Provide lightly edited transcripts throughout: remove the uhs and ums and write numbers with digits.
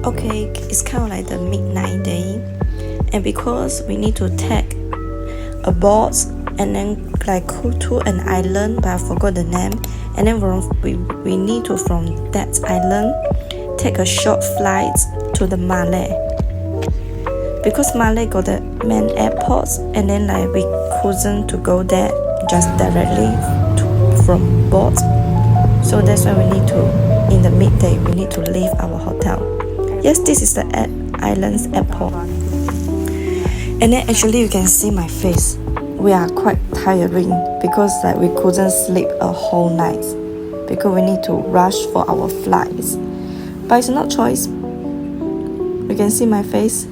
Okay, it's kind of like the midnight day, and because we need to take a boat and then like go to an island, but I forgot the name, and then we need to from that island take a short flight to the Malay, because Malay got the main airports, and then like we couldn't to go there just directly from boat, so that's why we need to, in the midday we need to leave our hotel. Yes, this is the island's airport, and then actually you can see my face. We are quite tiring because like we couldn't sleep a whole night because we need to rush for our flights, but it's not choice. You can see my face.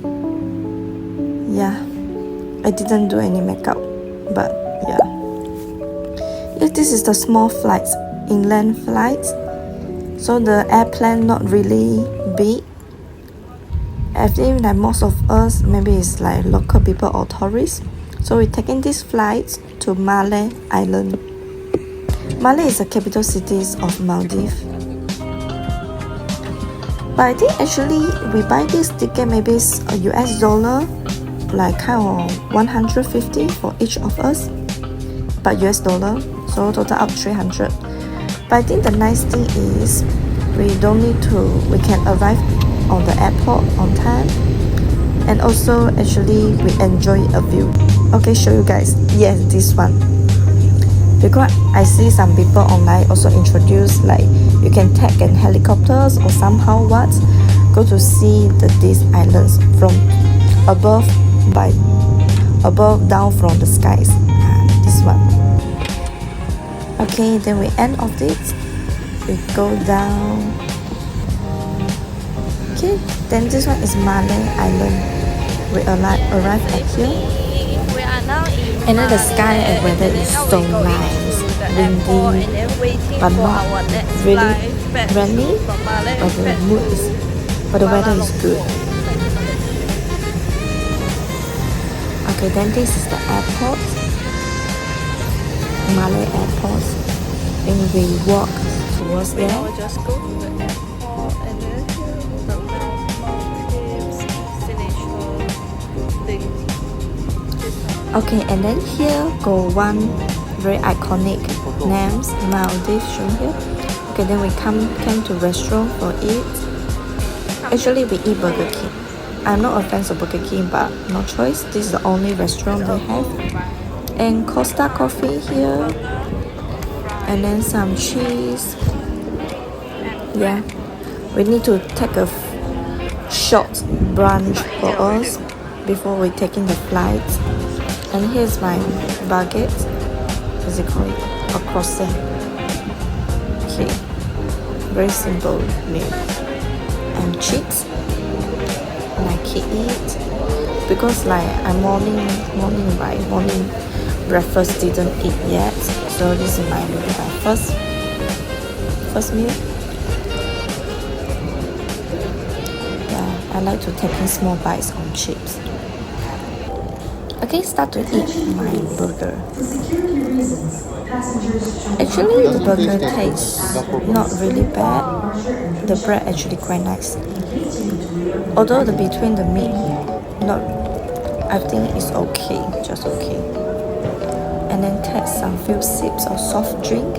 Yeah, I didn't do any makeup, but yeah. Yes, this is the small flights, inland flights, so the airplane not really big. I think that most of us maybe it's like local people or tourists. So we're taking this flight to Malay Island. Malay is the capital city of Maldives. But I think actually we buy this ticket maybe it's a US dollar, like kind of 150 for each of us, but US dollar, so total up 300. But I think the nice thing is we can arrive on the airport on time, and also actually we enjoy a view. Okay, show you guys. Yes, this one, because I see some people online also introduce like you can take an helicopters or somehow go to see these islands from above down from the skies. This one. Okay, then we end of it, we go down. Okay, then this one is Malay Island. We arrive at here. We are now in And then the sky and weather is so nice, windy, but not really rainy, but the weather is good. Okay, then this is the airport, Malay airport, and we walk towards there. I'll just go to the airport and then the Maldives signature thing. Okay, and then here go one very iconic names, Maldives shown here. Okay, then we came to restaurant for it. Actually, we eat Burger King. I'm not a fan of Burger King, but no choice. This is the only restaurant they have. And Costa coffee here, and then some cheese. Yeah, we need to take a short brunch for us before we taking the flight. And here's my baguette, as you call it, or croissant. Okay, very simple meal. And chips, like eat, because like I'm morning breakfast didn't eat yet, so this is my first meal. Yeah, I like to take in small bites on chips. Okay, start to eat my burger. Actually, the burger tastes not really bad. The bread actually quite nice. Although the between the meat, I think it's okay, just okay. And then take some few sips of soft drink.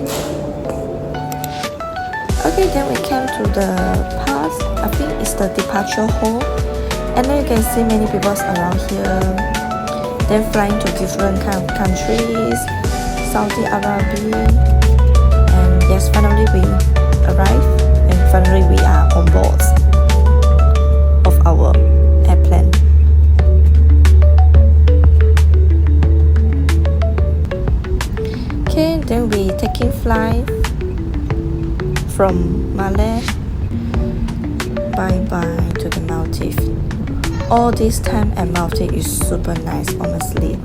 Okay, then we came to the part, I think it's the departure hall. And then you can see many people around here. Then flying to different kind of countries, Saudi Arabia. And yes, finally we arrived, and finally we are on board of our airplane. Okay, then we taking flight from Malay. Bye to the Maldives. All this time at Maldives is super nice, honestly.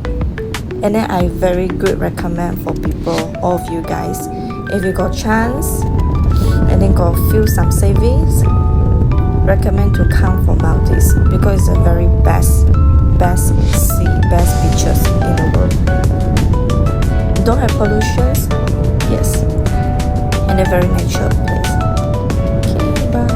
And then I very good recommend for people, all of you guys, if you got chance and then got feel some savings, recommend to come for Maldives because it's the very best sea, best beaches in the world. Don't have pollution, yes, and a very natural place. Okay, bye.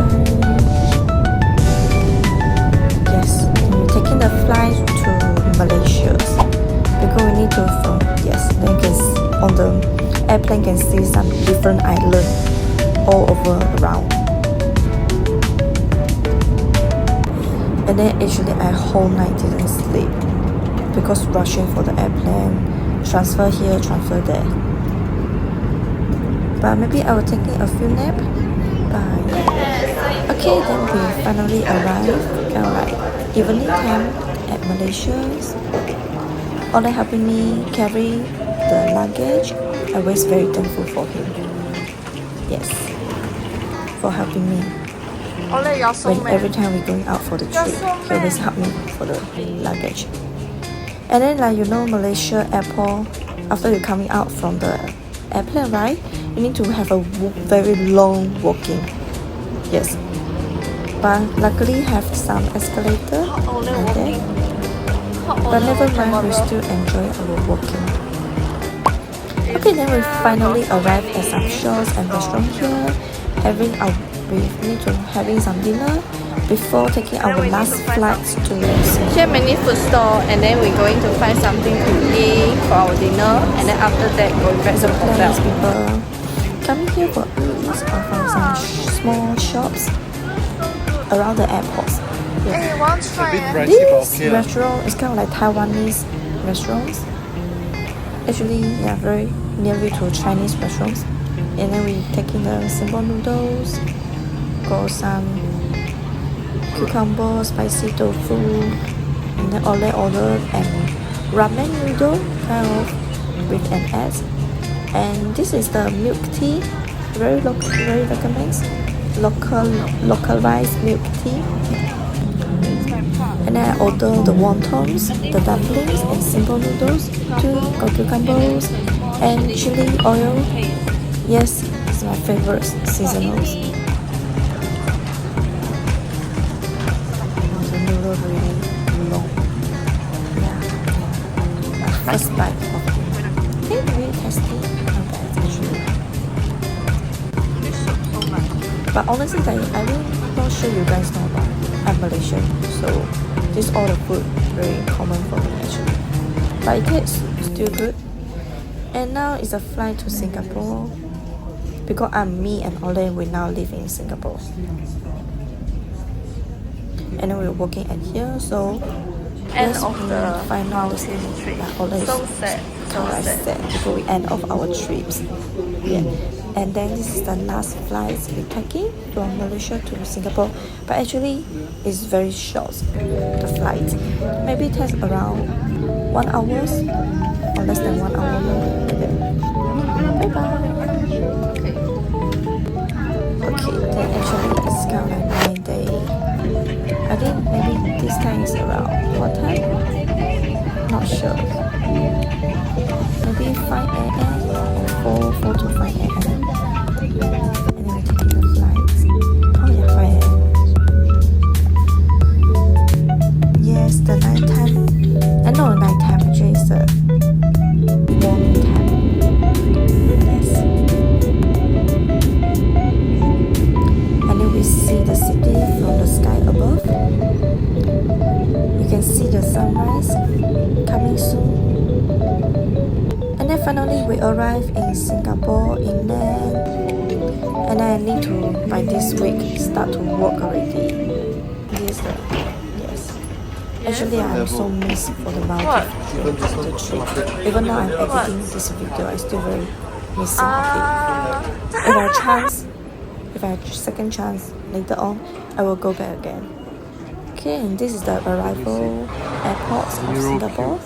can see some different islands all over around. And then actually I whole night didn't sleep because rushing for the airplane, transfer here, transfer there. But maybe I will take a few nap. Bye. Okay, then we finally arrived, kind of like evening time at Malaysia. Ole helping me carry the luggage. I was very thankful for him. Yes, for helping me. Ole, you're so When every time we're going out for the trip, he always help me for the luggage. And then like you know Malaysia airport, after you're coming out from the airplane, right, you need to have a very long walking. Yes, but luckily have some escalator like that. But never mind, we still enjoy our walking. Okay, then we finally arrived at some shops and restaurant here, we need to having some dinner before taking our last flight to Singapore. Here many food store, and then we're going to find something to eat for our dinner, and then after that going back to the hotel. People coming here for eats or from some small shops around the airports. Yeah. Hey, you want to try This restaurant is kind of like Taiwanese restaurants. Actually, yeah, very nearly to Chinese restaurants. And then we taking the simple noodles, got some cucumber, spicy tofu, and then Ole ordered and ramen noodle kind of with an egg. And this is the milk tea, very recommends localized milk tea. And then I ordered the wontons, the dumplings, and simple noodles, two cucumbers, and chili oil. Yes, it's my favorite seasonals. The noodle really long. Yeah. First bite of it. Okay, very tasty. Not bad actually. But honestly, I'm not sure you guys know about. I'm Malaysian, so this all the food very common for me actually. But it tastes still good. And now it's a flight to Singapore. Because me and Ole, we now live in Singapore. And then we're working at here, so End of the final destination. So sad. So sad. Before we end off our trips. Yeah. And then this is the last flight we're taking from Malaysia to Singapore. But actually, it's very short, the flight. Maybe it takes around 1 hour or less than 1 hour. Bye bye. Okay, then actually it's kind of like 9 days. I think maybe this time is around what time? Not sure. Maybe 5 a.m. 4 to 5 a.m. And then we're taking the flight. Oh yeah, 5 a.m. Yes, the nighttime. No, nighttime actually is the morning time. Yes. And then we see the city from the sky above. You can see the sunrise coming soon. And then finally we arrive in Singapore inland. And I need to, by this week, start to work already. Yes. Actually, I'm so missed for the Maldives the trip. Even though I'm editing this video, I still very missing it. If I have second chance later on, I will go back again. Okay, and this is the arrival airport of Singapore.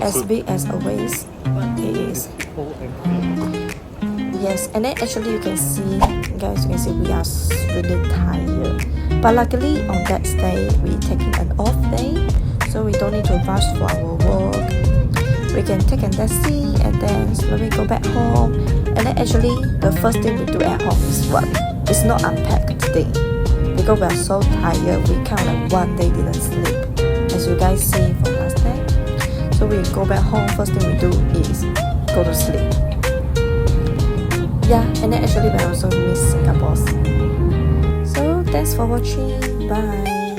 As big as always, it is. Yes, and then actually you can see, guys, you can see we are really tired. But luckily on that day, we taking an off day, so we don't need to rush for our work. We can take a taxi and then slowly go back home. And then actually, the first thing we do at home is what? It's not unpack today. Because we are so tired, we kind of like 1 day didn't sleep. As you guys see from last time. So we go back home, first thing we do is go to sleep. Yeah, and then actually we also miss Singapore. So thanks for watching. Bye.